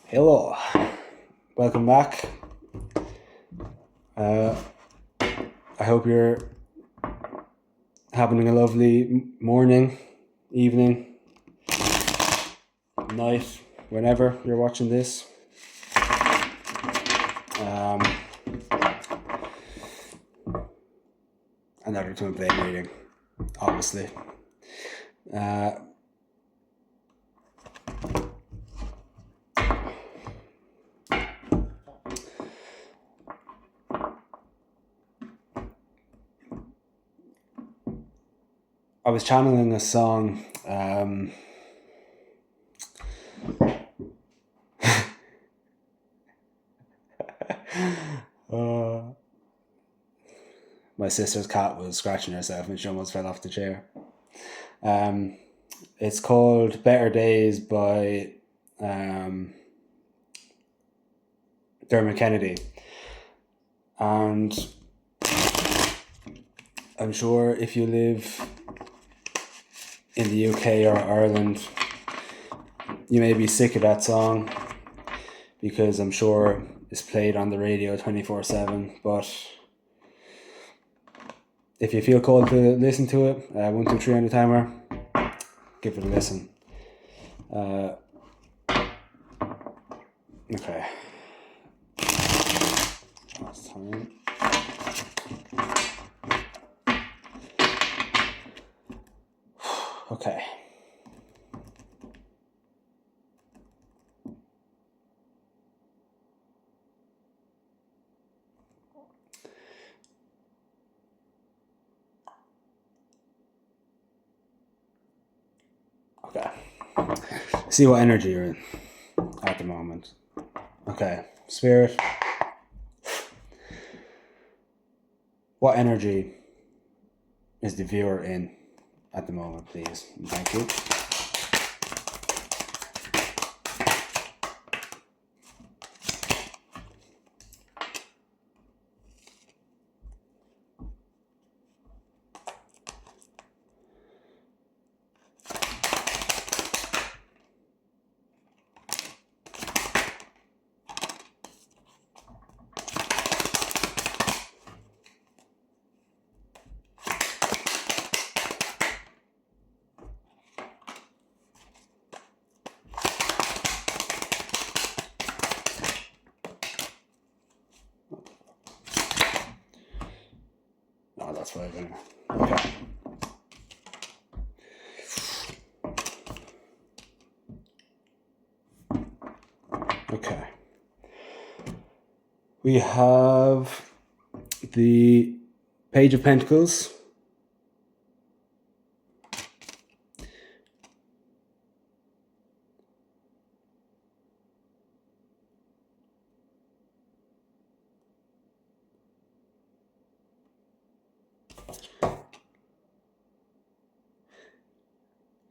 Hello, welcome back. Uh, I hope you're having a lovely morning, evening, night, whenever you're watching this. Um, Another Twin Flame reading, obviously. Uh, I was channeling a song. uh, my sister's cat was scratching herself and she almost fell off the chair. It's called Better Days by Dermot Kennedy. And I'm sure if you live in the UK or Ireland, you may be sick of that song because I'm sure it's played on the radio 24/7. But if you feel called to listen to it, 1, 2, 3 on the timer, give it a listen. Okay. Last time. Okay. Okay. See what energy you're in at the moment. Okay. Spirit. What energy is the viewer in at the moment, please? Thank you. No, that's 5 anyway. Okay. Okay. We have the Page of Pentacles.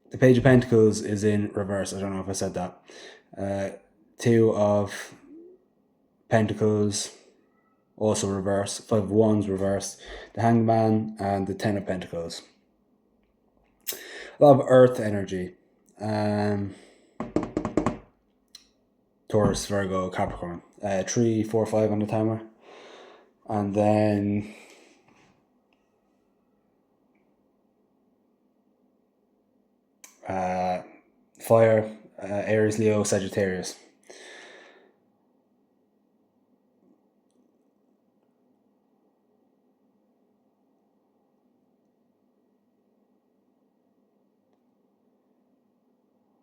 The Page of Pentacles is in reverse. I don't know if I said that. 2 of Pentacles also reverse. 5 of Wands reversed. The Hangman and the 10 of Pentacles. A lot of earth energy. Taurus, Virgo, Capricorn. 3, 4, 5 on the timer. And then fire, Aries, Leo, Sagittarius.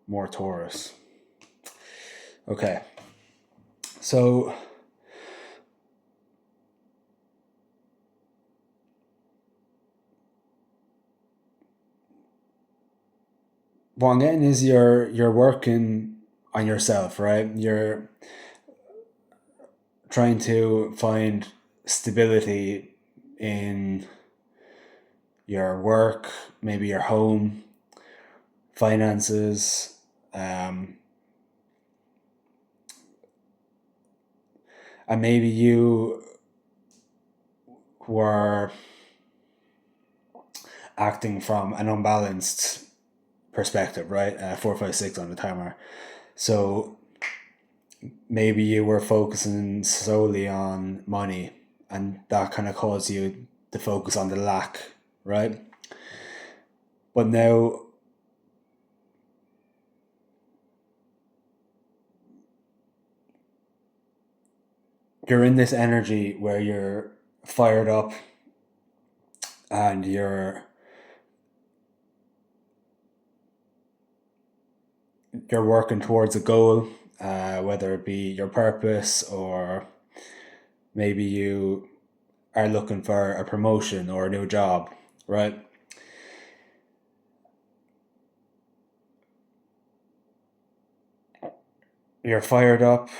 More Taurus. Okay. So what I'm getting is you're working on yourself, right? You're trying to find stability in your work, maybe your home, finances, and maybe you were acting from an unbalanced perspective, right? 4, 5, 6 on the timer. So maybe you were focusing solely on money, and that kind of caused you to focus on the lack, right? But now you're in this energy where you're fired up and you're working towards a goal, whether it be your purpose, or maybe you are looking for a promotion or a new job, right? You're fired up,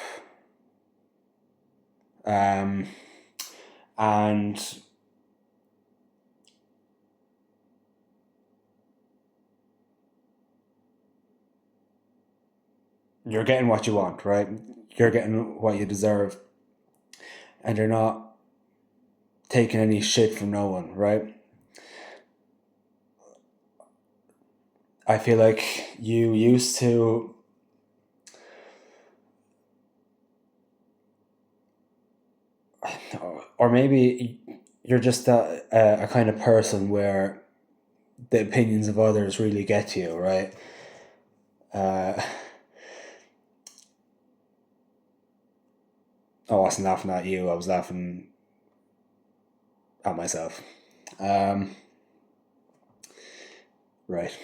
um, and you're getting what you want, right? You're getting what you deserve, and you're not taking any shit from no one, right? I feel like you used to, or maybe you're just a kind of person where the opinions of others really get to you, right? Uh, I wasn't laughing at you, I was laughing at myself. Um, right.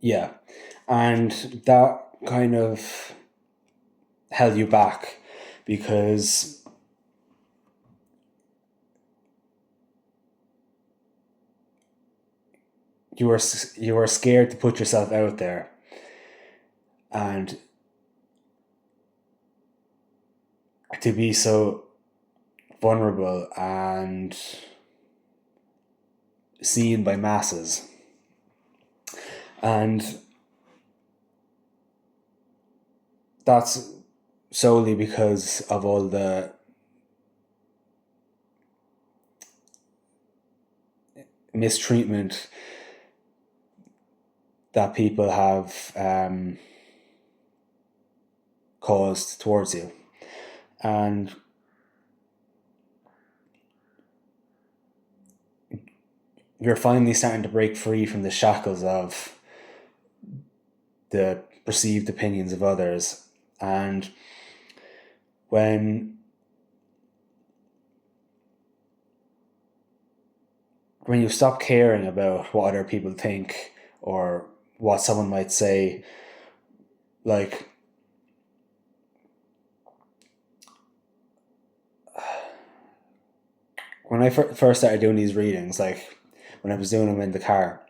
Yeah. And that kind of held you back because you were scared to put yourself out there and to be so vulnerable and seen by masses. And that's solely because of all the mistreatment that people have caused towards you. And you're finally starting to break free from the shackles of the perceived opinions of others. And when you stop caring about what other people think or what someone might say, like when I first started doing these readings, like when I was doing them in the car,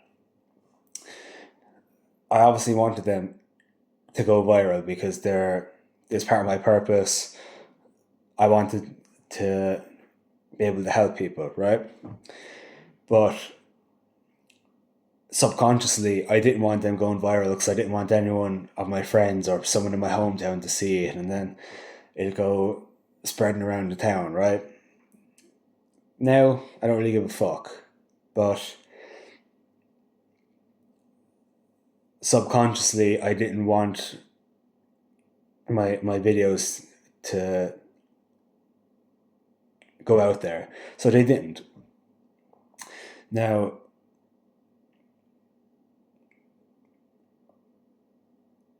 I obviously wanted them to go viral because it's part of my purpose. I wanted to be able to help people, right? But subconsciously, I didn't want them going viral because I didn't want anyone of my friends or someone in my hometown to see it, and then it'd go spreading around the town, right? Now, I don't really give a fuck, but subconsciously, I didn't want my videos to go out there, so they didn't. Now,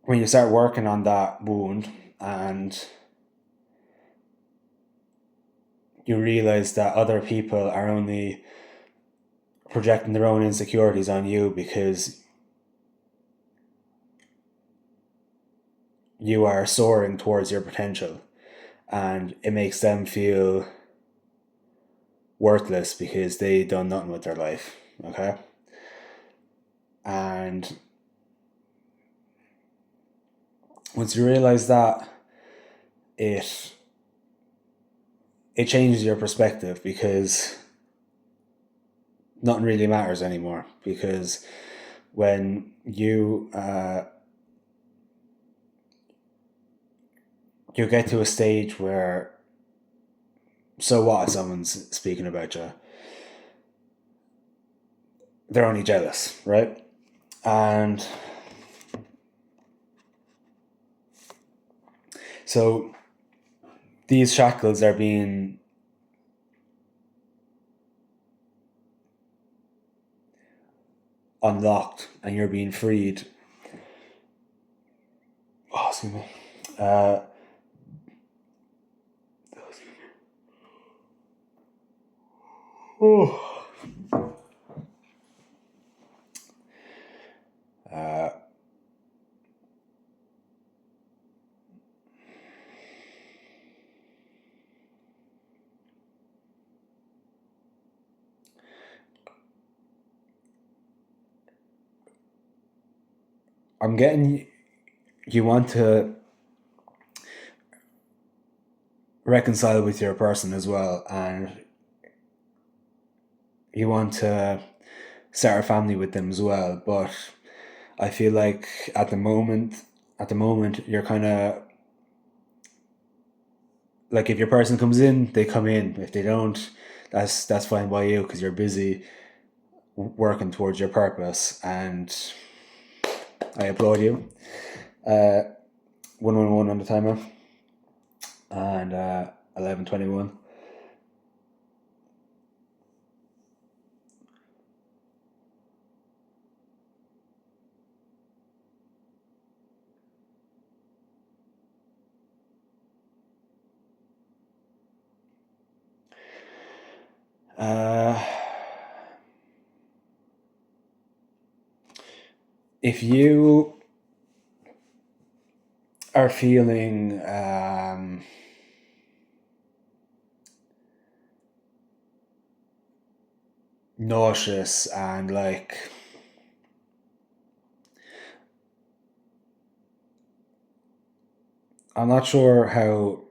when you start working on that wound and you realize that other people are only projecting their own insecurities on you because you are soaring towards your potential, and it makes them feel worthless because they done nothing with their life, okay? And once you realize that, it it changes your perspective because nothing really matters anymore, because when you get to a stage where, so what if someone's speaking about you, they're only jealous, right? And So these shackles are being unlocked and you're being freed. Oh, excuse me. Uh, oh. I'm getting you want to reconcile with your person as well, and you want to start a family with them as well. But I feel like at the moment, you're kind of like if your person comes in, they come in. If they don't, that's fine by you because you're busy working towards your purpose, and I applaud you. 111 on the timer, and 11:21. If you are feeling nauseous and like I'm not sure how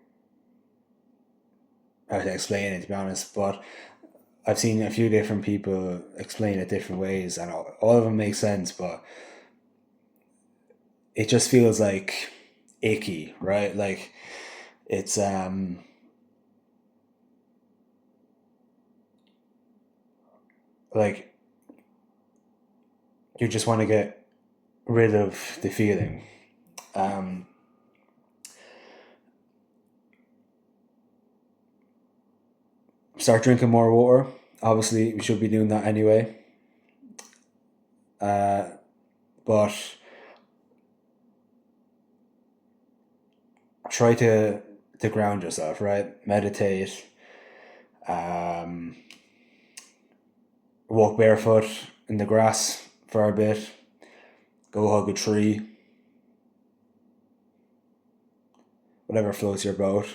to explain it to be honest, but I've seen a few different people explain it different ways, and all of them make sense. But it just feels like icky, right? Like it's like you just want to get rid of the feeling. Um, Start drinking more water. Obviously, we should be doing that anyway. But try to ground yourself, right? Meditate. Um, Walk barefoot in the grass for a bit. Go hug a tree. Whatever floats your boat.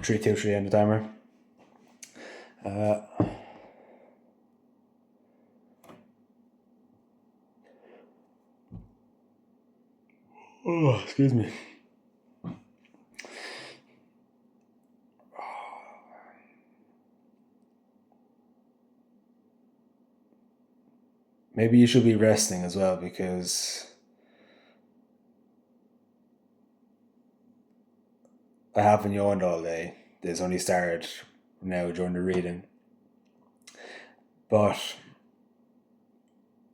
Three, two, three on the timer. Oh, excuse me. Maybe you should be resting as well because I haven't yawned all day. This only started now during the reading. But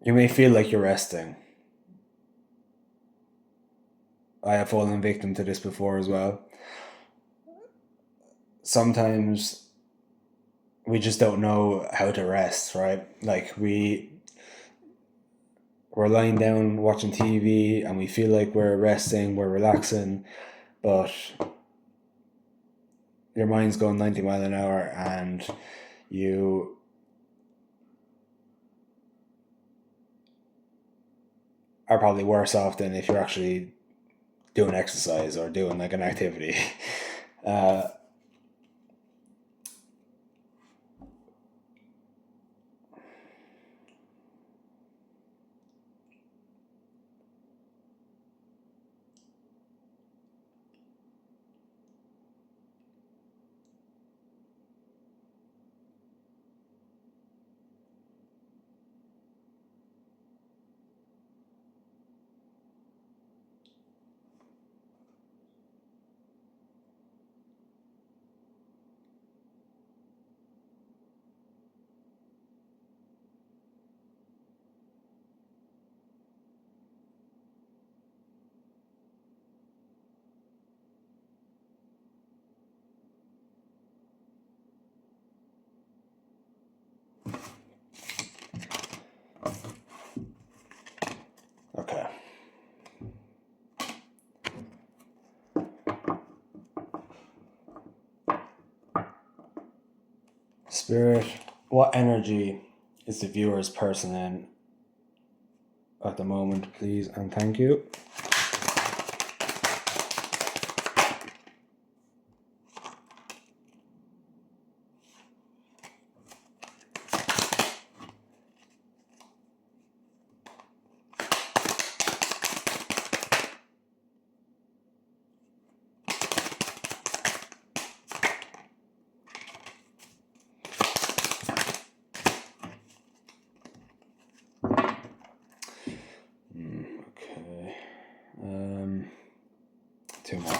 you may feel like you're resting. I have fallen victim to this before as well. Sometimes we just don't know how to rest, right? Like we're lying down watching TV and we feel like we're resting, we're relaxing, but your mind's going 90 mile an hour and you are probably worse off than if you're actually doing exercise or doing like an activity. Uh, Spirit, what energy is the viewer's person in at the moment, please, and thank you. Okay. Two more.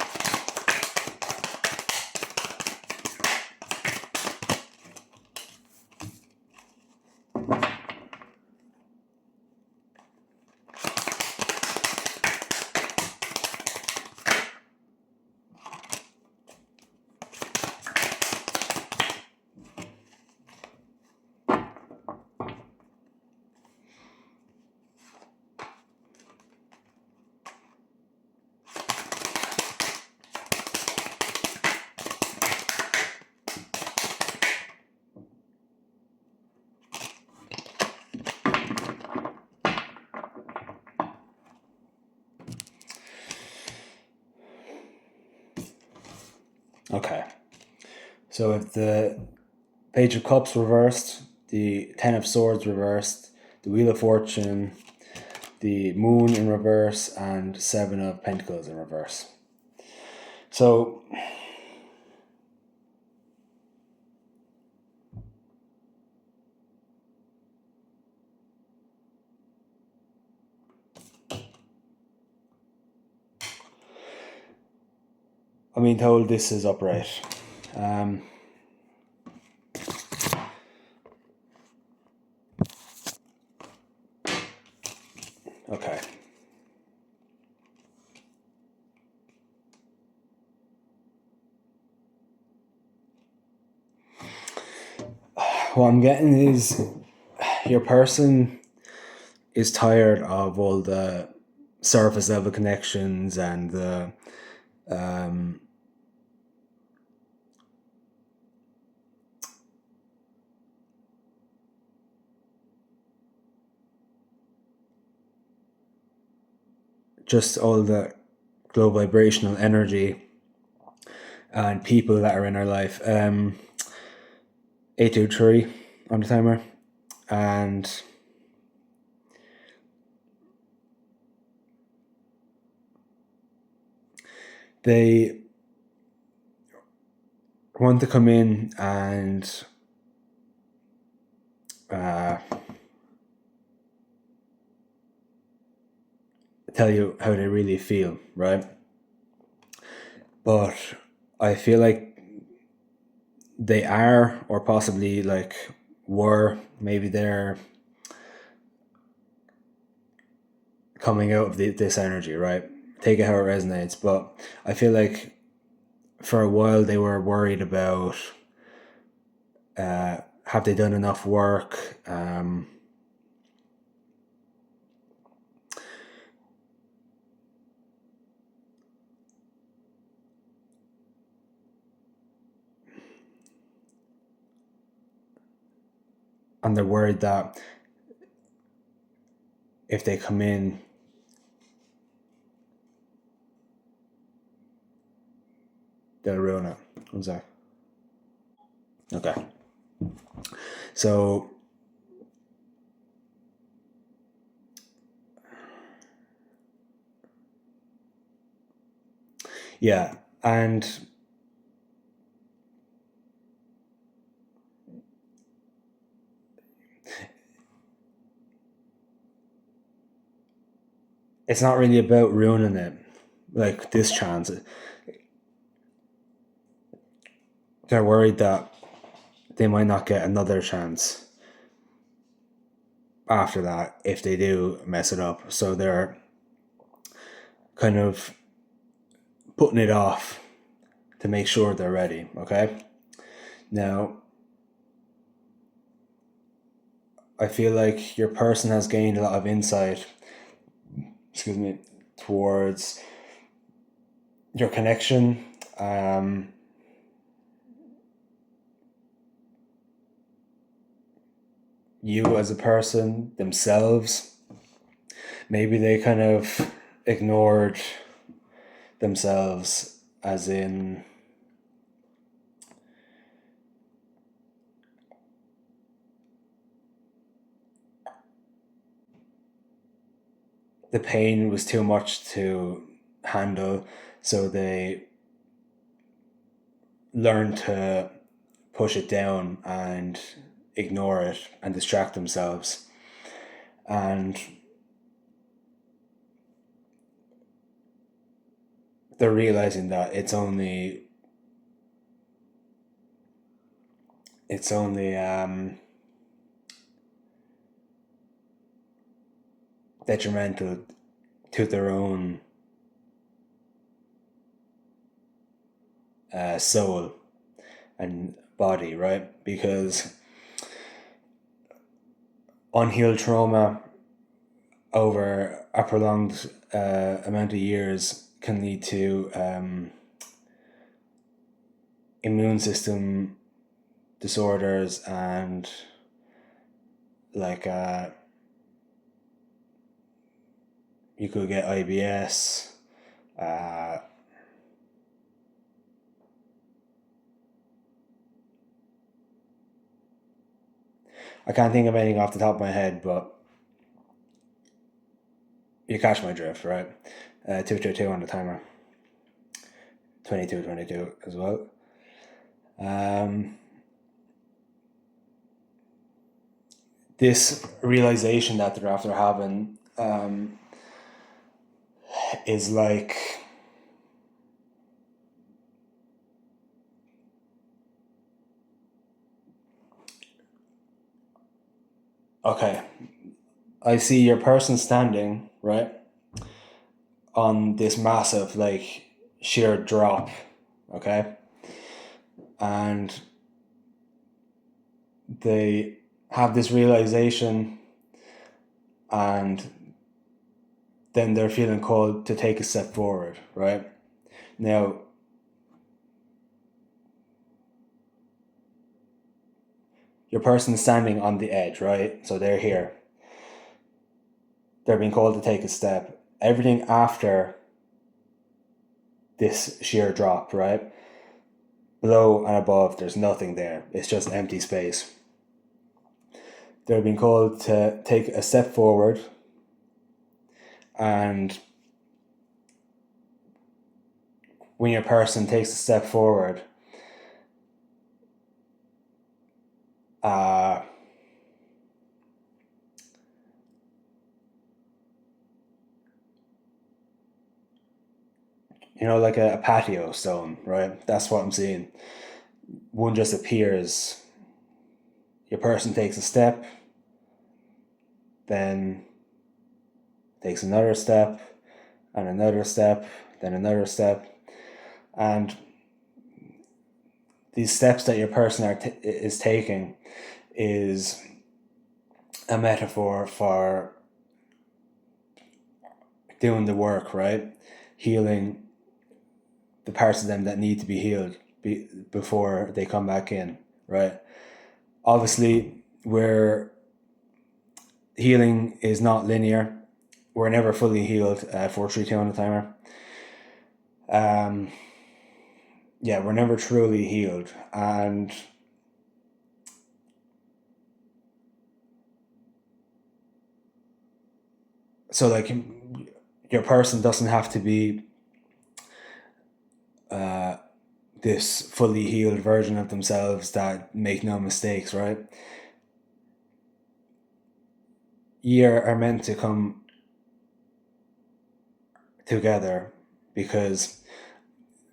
Okay. So if the Page of Cups reversed, the Ten of Swords reversed, the Wheel of Fortune, the Moon in reverse, and Seven of Pentacles in reverse. So I'm being told this is upright. Okay. What I'm getting is your person is tired of all the surface level connections and the just all the low vibrational energy and people that are in our life. 823 on the timer, and they want to come in and tell you how they really feel, right? But I feel like they are, or possibly like were, maybe they're coming out of this energy, right? Take it how it resonates. But I feel like for a while they were worried about have they done enough work? And they're worried that if they come in, they'll ruin it. One sec. Okay. So yeah, and it's not really about ruining it, like this chance. They're worried that they might not get another chance after that if they do mess it up. So they're kind of putting it off to make sure they're ready, okay? Now, I feel like your person has gained a lot of insight, towards your connection. you as a person themselves. Maybe they kind of ignored themselves, as in the pain was too much to handle, so they learned to push it down and ignore it and distract themselves. And they're realizing that it's only detrimental to their own soul and body, right? Because unhealed trauma over a prolonged amount of years can lead to immune system disorders and like you could get IBS. I can't think of anything off the top of my head, but you catch my drift, right? 222 on the timer. 22 as well. This realization that they're after having is like okay, I see your person standing, right, on this massive, like, sheer drop, okay? And they have this realization, and then they're feeling called to take a step forward, right? Now, your person is standing on the edge, right? So they're here. They're being called to take a step. Everything after this sheer drop, right? Below and above, there's nothing there. It's just empty space. They're being called to take a step forward, and when your person takes a step forward, like a patio stone, right? That's what I'm seeing. One just appears. Your person takes a step, then takes another step, and another step, then another step. And these steps that your person is taking is a metaphor for doing the work, right? Healing the parts of them that need to be healed before they come back in, right? Obviously, healing is not linear. We're never fully healed. 432 on the timer. We're never truly healed, and so like your person doesn't have to be this fully healed version of themselves that make no mistakes, right? You are meant to come together because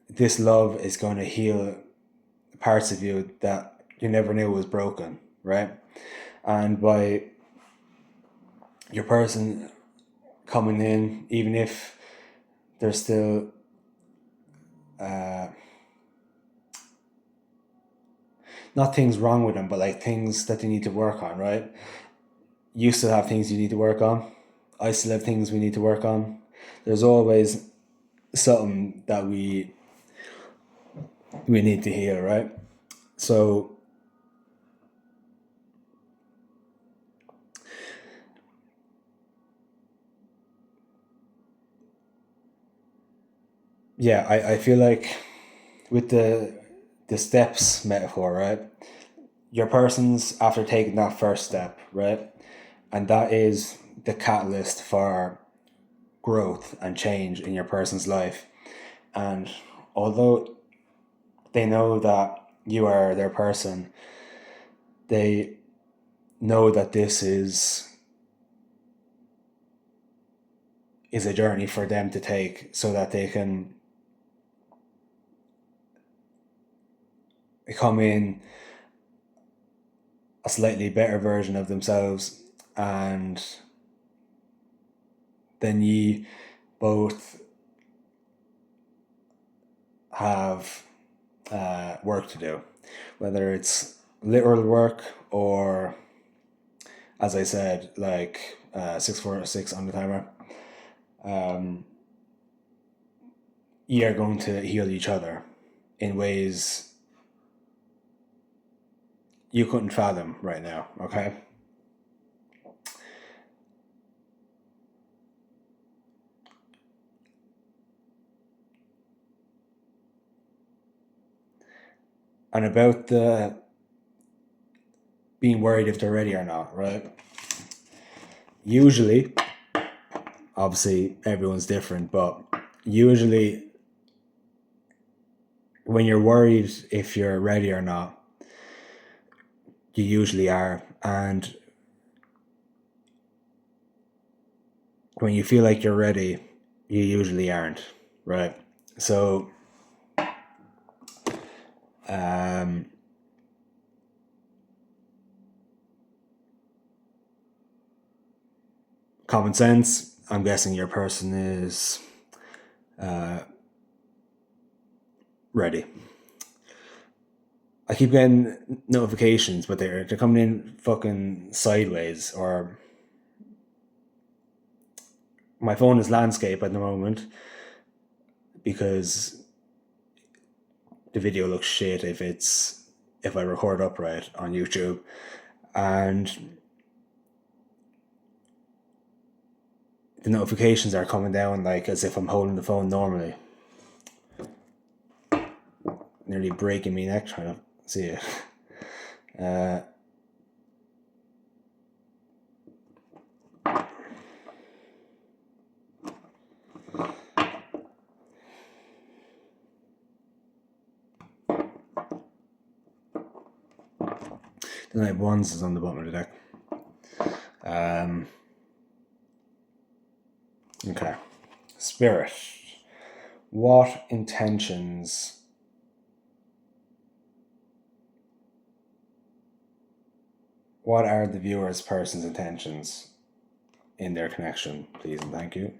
this love is going to heal parts of you that you never knew was broken, right? And by your person coming in, even if there's still not things wrong with them, but like things that they need to work on, right? You still have things you need to work on. I still have things we need to work on. There's always something that we need to heal, right? So yeah, I feel like with the steps metaphor, right? Your person's after taking that first step, right? And that is the catalyst for growth and change in your person's life. And although they know that you are their person, they know that this is a journey for them to take so that they can come in a slightly better version of themselves, and then ye both have work to do, whether it's literal work or, as I said, like 646 on the timer. You are going to heal each other in ways you couldn't fathom right now, okay? And about the being worried if they're ready or not, right? Usually, obviously, everyone's different, but usually, when you're worried if you're ready or not, you usually are. And when you feel like you're ready, you usually aren't, right? So, um, common sense, I'm guessing your person is ready. I keep getting notifications, but they're coming in fucking sideways, or my phone is landscape at the moment because the video looks shit if I record upright on YouTube, and the notifications are coming down like as if I'm holding the phone normally, nearly breaking me neck trying to see it. Then I have ones is on the bottom of the deck. Okay. Spirit. What intentions what are the viewer's person's intentions in their connection, please and thank you.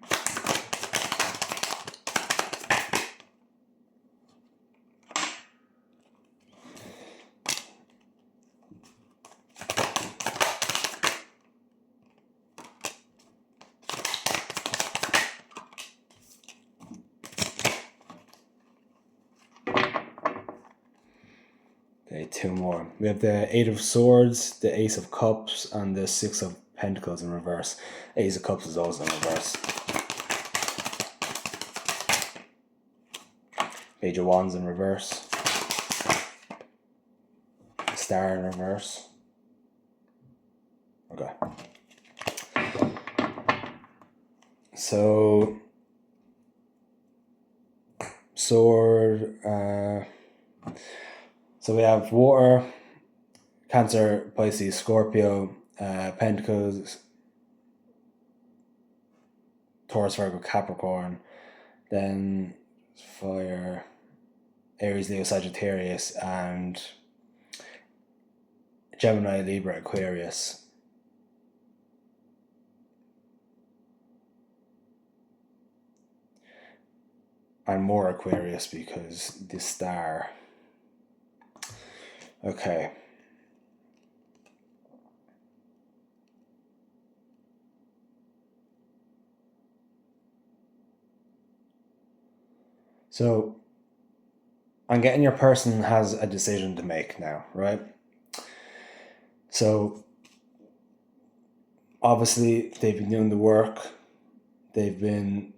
Okay, two more. We have the Eight of Swords, the Ace of Cups, and the Six of Pentacles in reverse. Ace of Cups is also in reverse. Page of Wands in reverse. Star in reverse. Okay. So, sword. So we have water, Cancer, Pisces, Scorpio, Pentacles, Taurus, Virgo, Capricorn. Then fire, Aries, Leo, Sagittarius, and Gemini, Libra, Aquarius. And more Aquarius because the star. Okay. So I'm getting your person has a decision to make now, right? So obviously they've been doing the work. They've been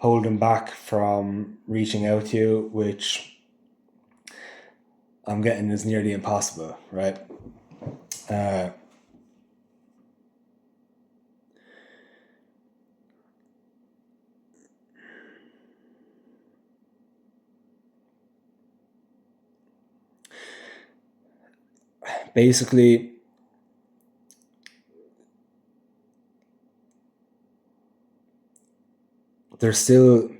holding back from reaching out to you, which I'm getting is nearly impossible, right? Basically, they're still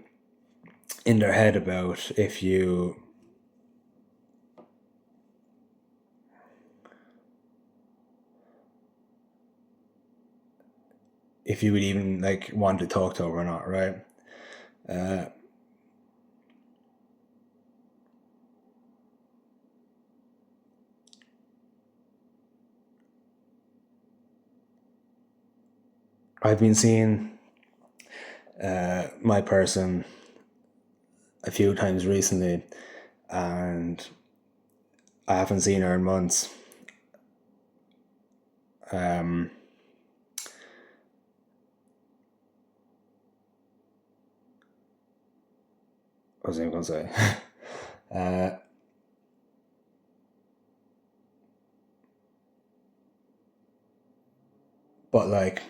in their head about if you would even like want to talk to her or not, right? I've been seeing my person a few times recently, and I haven't seen her in months. What was I going to say? But like,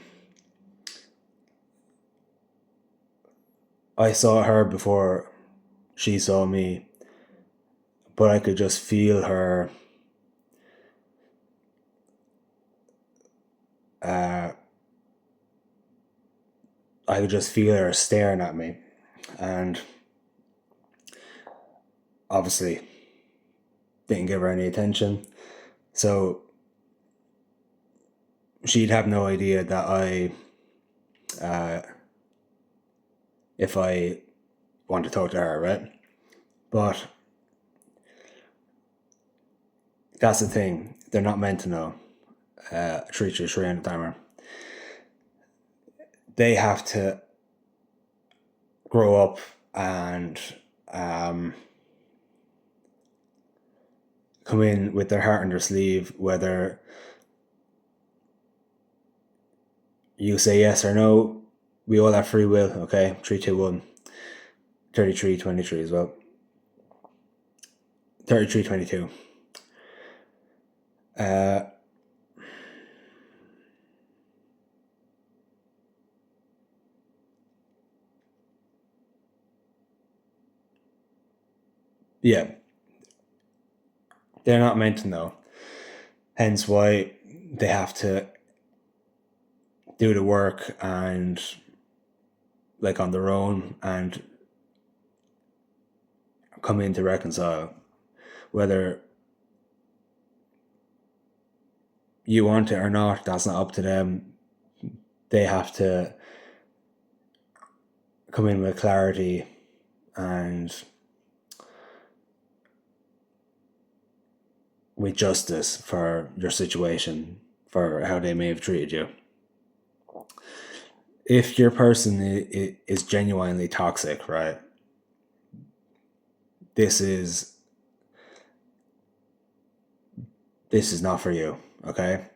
I saw her before she saw me, but I could just feel her I could just feel her staring at me, and obviously didn't give her any attention. So she'd have no idea that if I want to talk to her, right? But that's the thing. They're not meant to know. 333 on the timer. They have to grow up and come in with their heart on their sleeve, whether you say yes or no. We all have free will, okay? 3, 2, 1. 33, 23 as well. 33, 22. Yeah. They're not meant to know. Hence why they have to do the work and like on their own and come in to reconcile. Whether you want it or not, that's not up to them. They have to come in with clarity and with justice for your situation, for how they may have treated you. If your person is genuinely toxic, right? This is not for you, okay?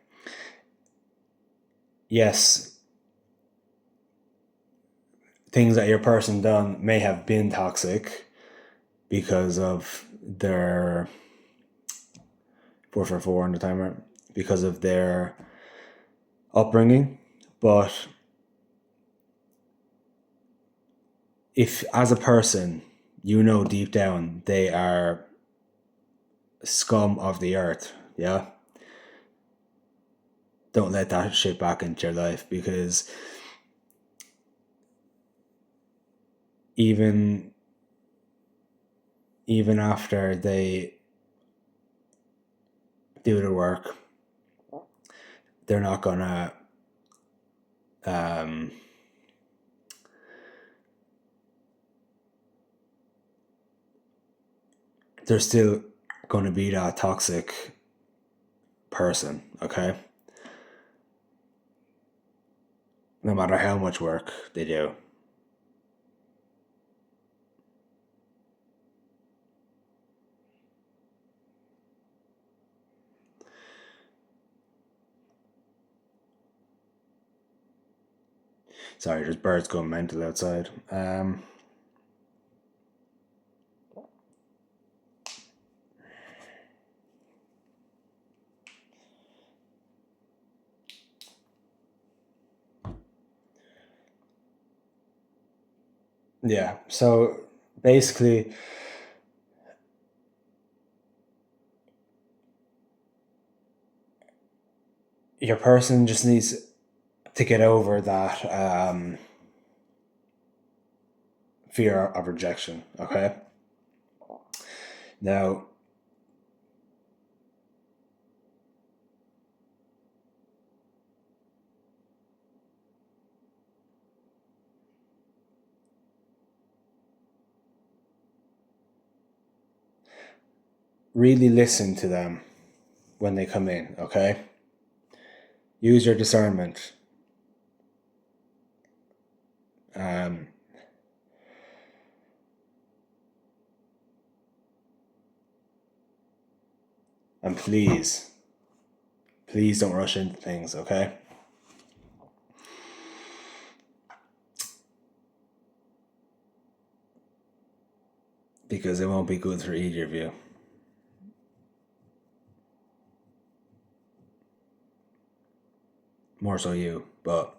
Yes, things that your person done may have been toxic because of their 4 on the timer, because of their upbringing. But if as a person, you know deep down they are scum of the earth, yeah, don't let that shit back into your life, because even after they do the work, they're not gonna they're still gonna be that toxic person, okay? No matter how much work they do. Sorry, there's birds going mental outside. Yeah, so basically, your person just needs to get over that fear of rejection, okay? Now, really listen to them when they come in, okay? Use your discernment. And please don't rush into things, okay? Because it won't be good for either of you. More so you, but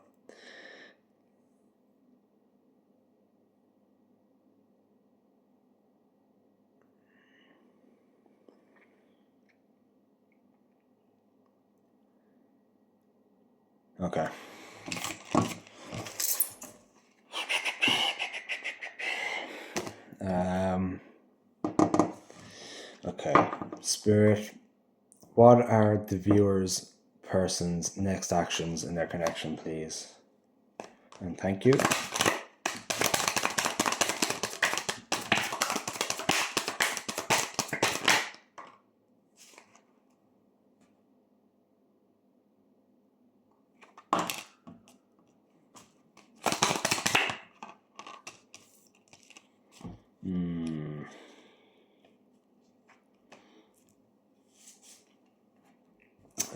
okay. Okay. Spirit, what are the viewer's person's next actions in their connection, please? And thank you.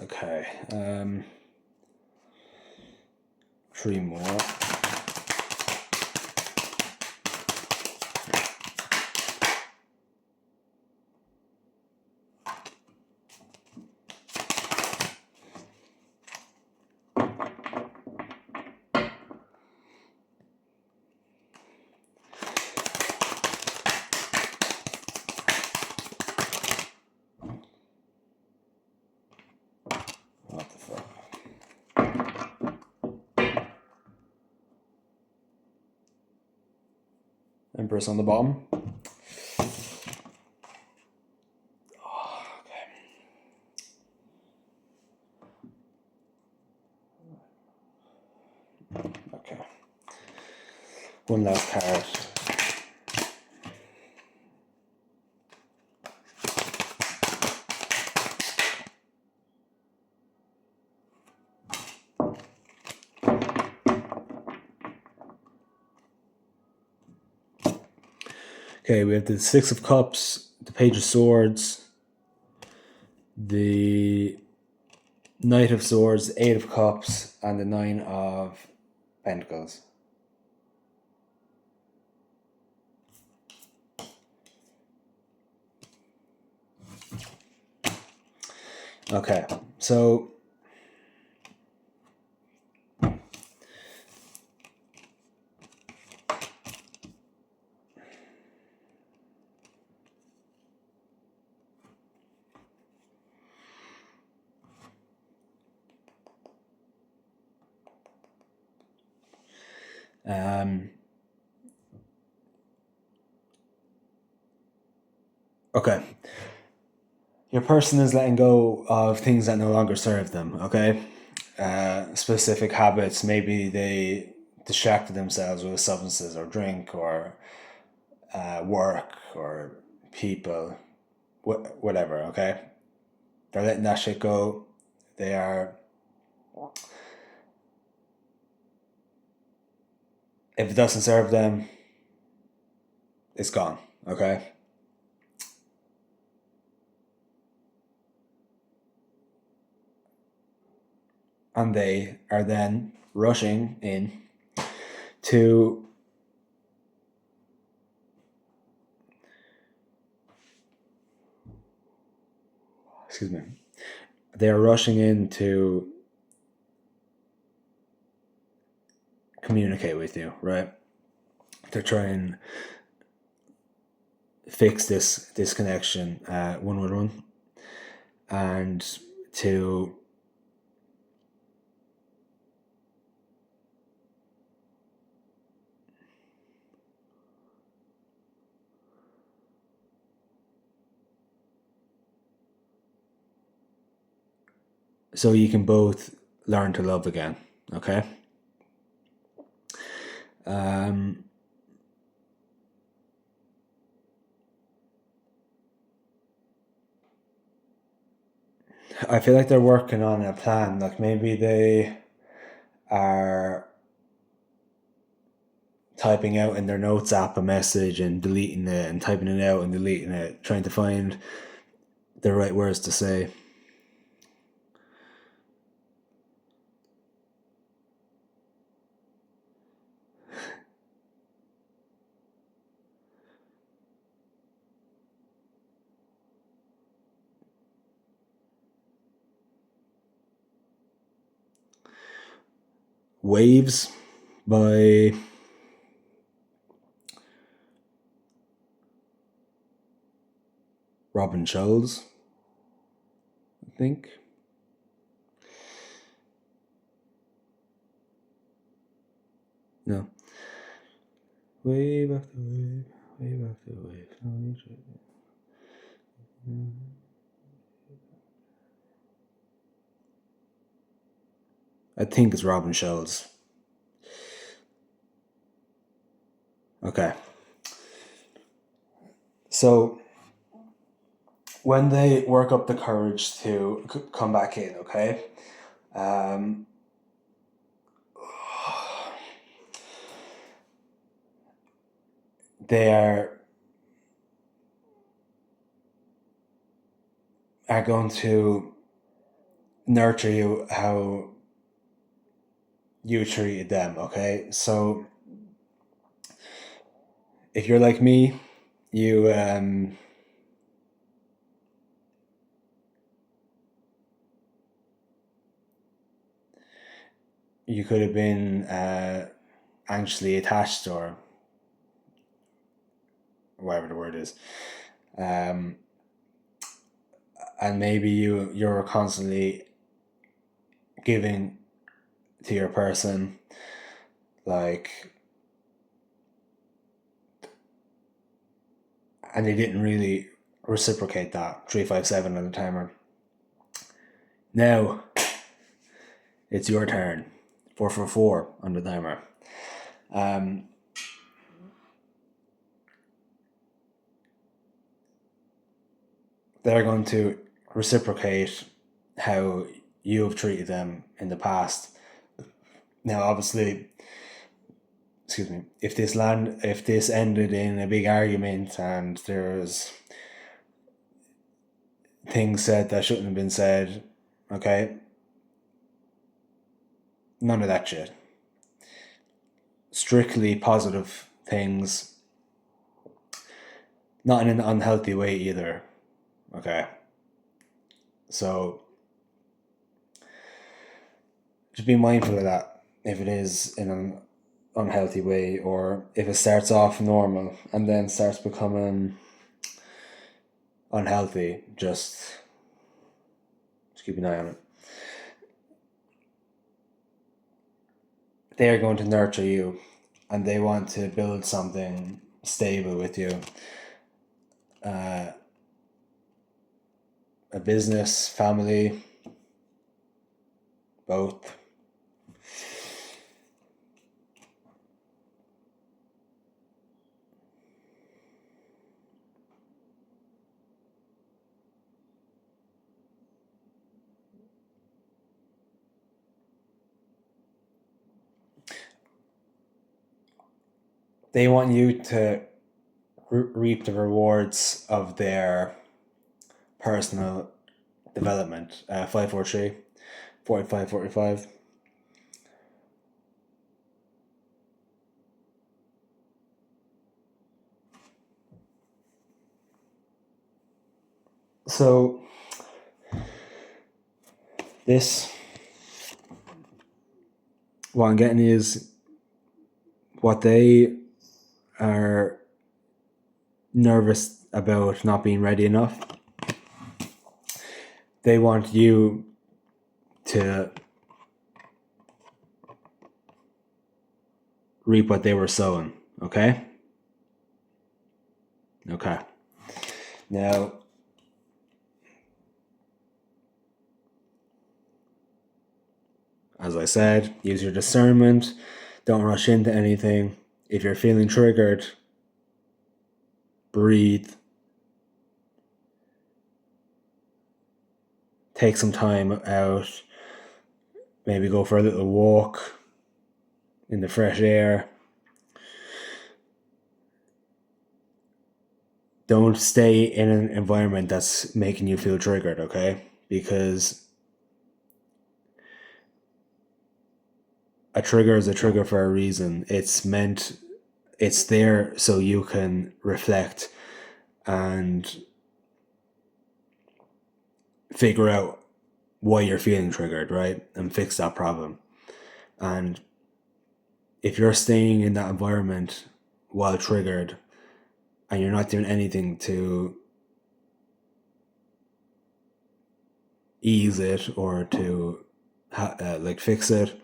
Okay. 3 more. What the fuck? Empress on the bottom. Okay. One last card. Okay, we have the 6 of Cups, the Page of Swords, the Knight of Swords, 8 of Cups, and the 9 of Pentacles. Okay, so okay. Your person is letting go of things that no longer serve them, okay? Specific habits, maybe they distracted themselves with substances or drink or work or people, whatever, okay? They're letting that shit go. They are. If it doesn't serve them, it's gone, okay? And they are then rushing in to excuse me, they are rushing in to communicate with you, right? To try and fix this disconnection 111, and to so you can both learn to love again. Okay. I feel like they're working on a plan. Like maybe they are typing out in their notes app a message and deleting it, and typing it out and deleting it, trying to find the right words to say. Waves by Robin Schulz, I think. No. Wave after wave, wave after wave. I think it's Robin Schulz. Okay. So when they work up the courage to come back in, okay, they are going to nurture you how you treated them, okay? So if you're like me, you you could have been anxiously attached, or whatever the word is, and maybe you're constantly giving to your person, like, and they didn't really reciprocate that. 357 on the timer. Now it's your turn. 444 on the timer. They're going to reciprocate how you have treated them in the past. Now, obviously, excuse me, if this ended in a big argument and there's things said that shouldn't have been said, okay, none of that shit. Strictly positive things, not in an unhealthy way either. Okay. So just be mindful of that if it is in an unhealthy way, or if it starts off normal and then starts becoming unhealthy, just keep an eye on it. They are going to nurture you, and they want to build something stable with you. A business, family, both. They want you to reap the rewards of their personal development. 543, 45, 45. So what I'm getting is what they are nervous about not being ready enough. They want you to reap what they were sowing. Okay? Okay. Now, as I said, use your discernment. Don't rush into anything. If you're feeling triggered, breathe. Take some time out. Maybe go for a little walk in the fresh air. Don't stay in an environment that's making you feel triggered, okay? Because a trigger is a trigger for a reason. It's there so you can reflect and figure out why you're feeling triggered, right? And fix that problem. And if you're staying in that environment while triggered and you're not doing anything to ease it or to fix it,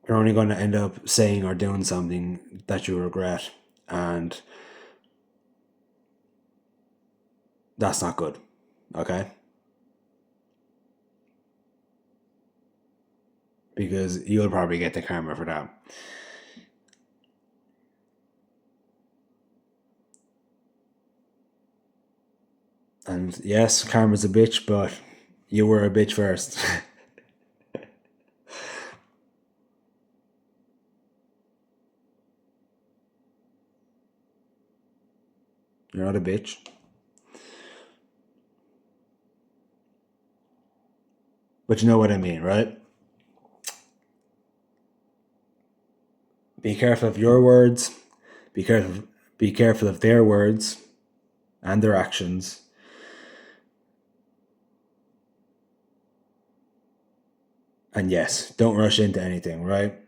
you're only going to end up saying or doing something that you regret, and that's not good, okay? Because you'll probably get the karma for that. And yes, karma's a bitch, but you were a bitch first. You're not a bitch. But you know what I mean, right? Be careful of your words. Be careful of their words and their actions. And yes, don't rush into anything, right?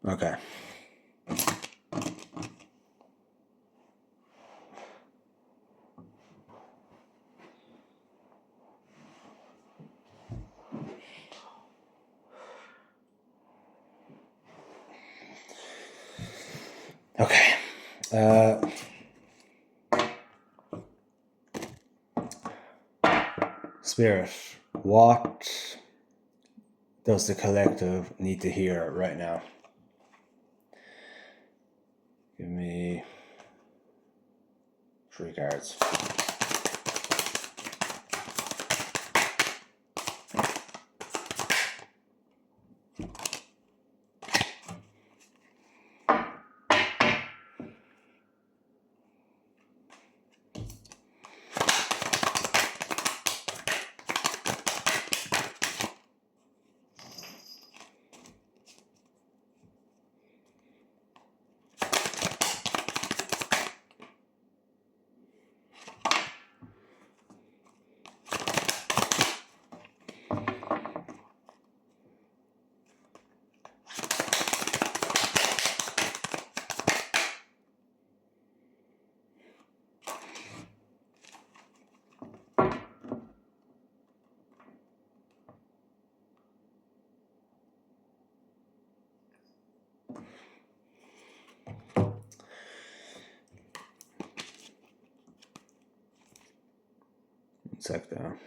Okay. Okay. Spirit, what does the collective need to hear right now? Give me 3 cards. One sec there.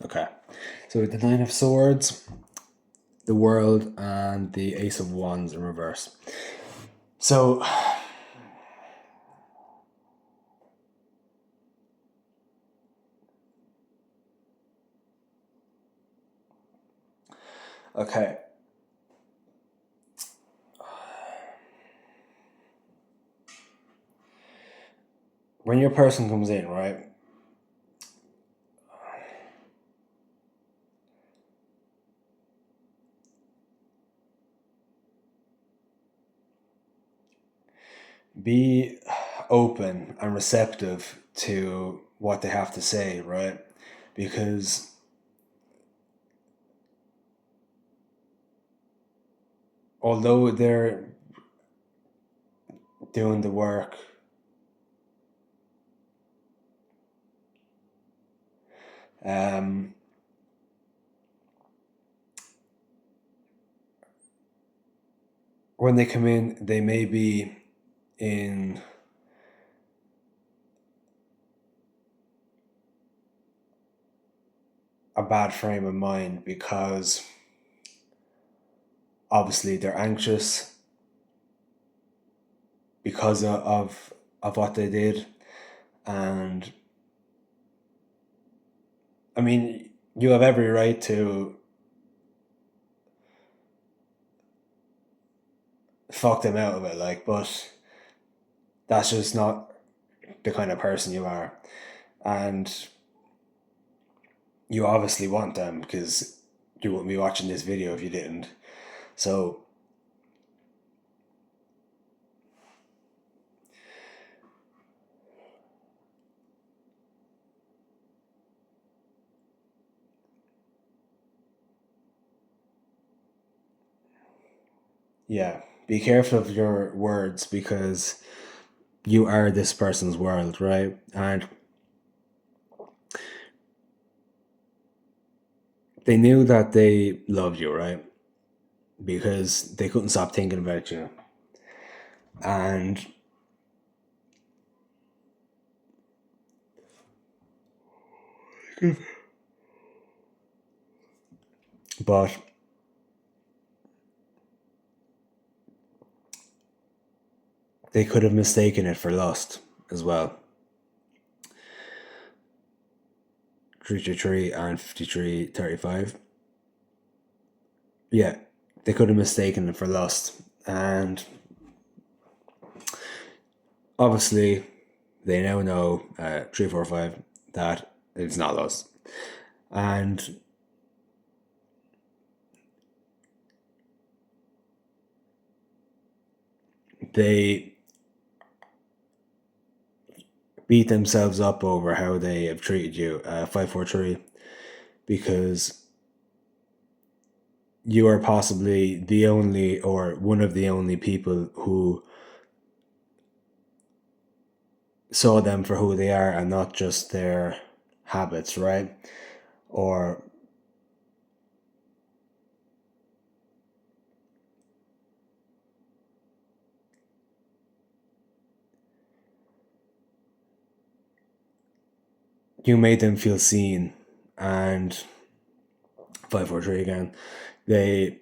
Okay. So with the 9 of Swords, the World, and the Ace of Wands in reverse. So, okay. When your person comes in, right? Be open and receptive to what they have to say, right? Because although they're doing the work, um, when they come in, they may be in a bad frame of mind because obviously they're anxious because of what they did. And I mean, you have every right to fuck them out of it, like, but that's just not the kind of person you are. And you obviously want them because you wouldn't be watching this video if you didn't. So, yeah, be careful of your words because you are this person's world, right? And they knew that they loved you, right? Because they couldn't stop thinking about you. And but they could have mistaken it for lust as well. 333 and 5335. Yeah, they could have mistaken it for lust. And obviously, they now know 345 that it's not lust. And they beat themselves up over how they have treated you, 543, because you are possibly the only or one of the only people who saw them for who they are and not just their habits, right? Or you made them feel seen. And 543 again, they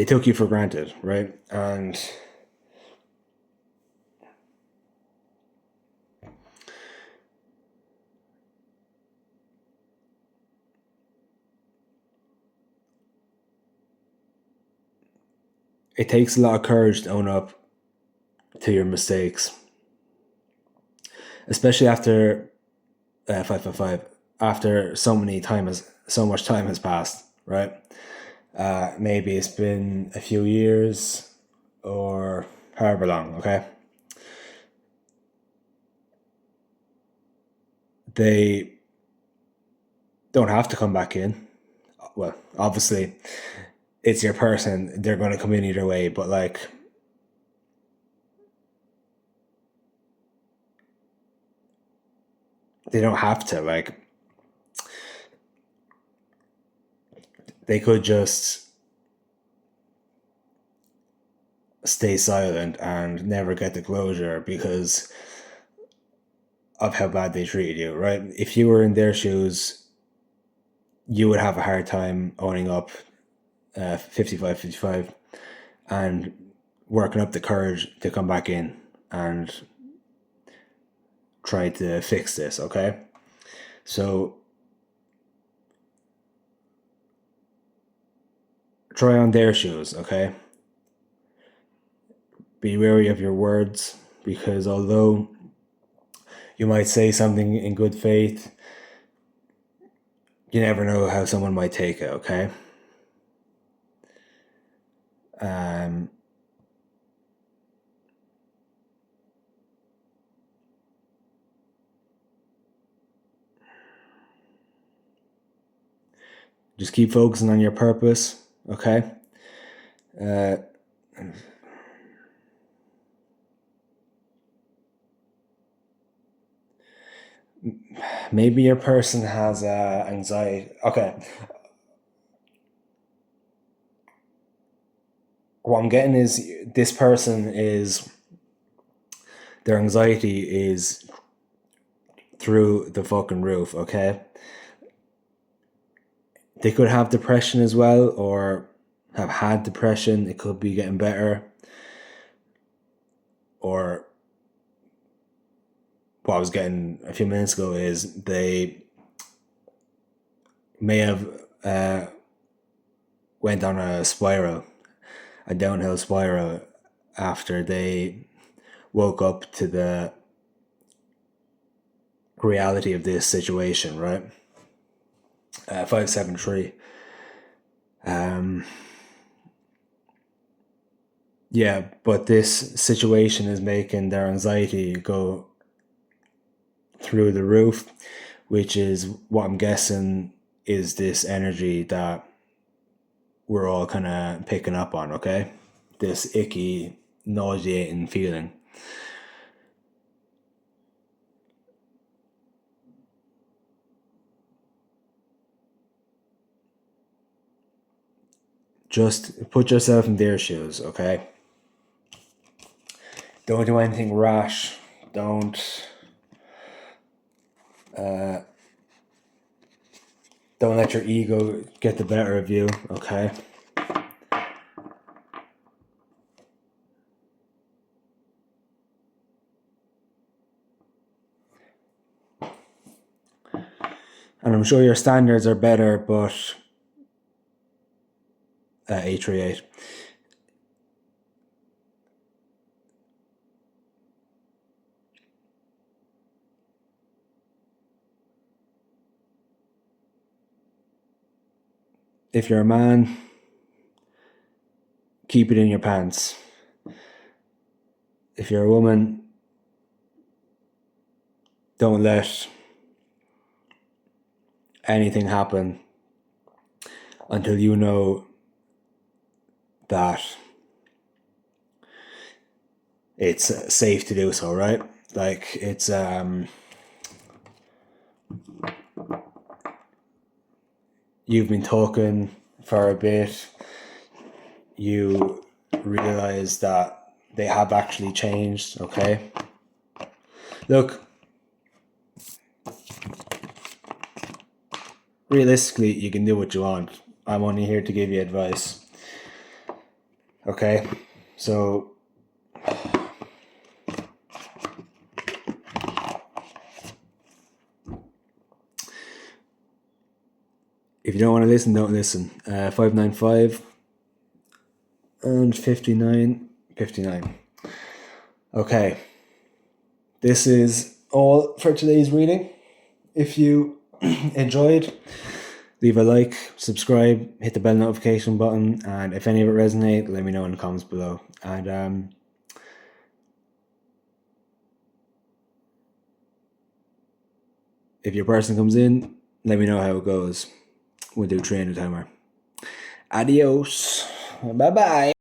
took you for granted, right? And it takes a lot of courage to own up to your mistakes, especially after 555, after so much time has passed, right? Maybe it's been a few years or however long, okay? They don't have to come back in. Well, obviously, it's your person, they're going to come in either way, but like, they don't have to. Like, they could just stay silent and never get the closure because of how bad they treated you, right? If you were in their shoes, you would have a hard time owning up 55, and working up the courage to come back in and try to fix this, okay? So try on their shoes, okay? Be wary of your words, because although you might say something in good faith, you never know how someone might take it, okay? Just keep focusing on your purpose, okay? Maybe your person has anxiety. Okay. What I'm getting is this person is, their anxiety is through the fucking roof, okay? They could have depression as well, or have had depression. It could be getting better. Or what I was getting a few minutes ago is they may have went on a downhill spiral, after they woke up to the reality of this situation, right? 573. Yeah, but this situation is making their anxiety go through the roof, which is what I'm guessing is this energy that we're all kind of picking up on, okay? This icky, nauseating feeling. Just put yourself in their shoes, okay? Don't do anything rash. Don't let your ego get the better of you, okay? And I'm sure your standards are better, but 838. If you're a man, keep it in your pants. If you're a woman, don't let anything happen until you know that it's safe to do so, right? Like, it's you've been talking for a bit, you realize that they have actually changed, okay? Look, realistically, you can do what you want. I'm only here to give you advice, okay? So if you don't want to listen, don't listen. 595 and 59. Okay, this is all for today's reading. If you enjoyed, leave a like, subscribe, hit the bell notification button, and if any of it resonate, let me know in the comments below. And if your person comes in, let me know how it goes. We'll do 3 at a timer. Adios. Bye bye.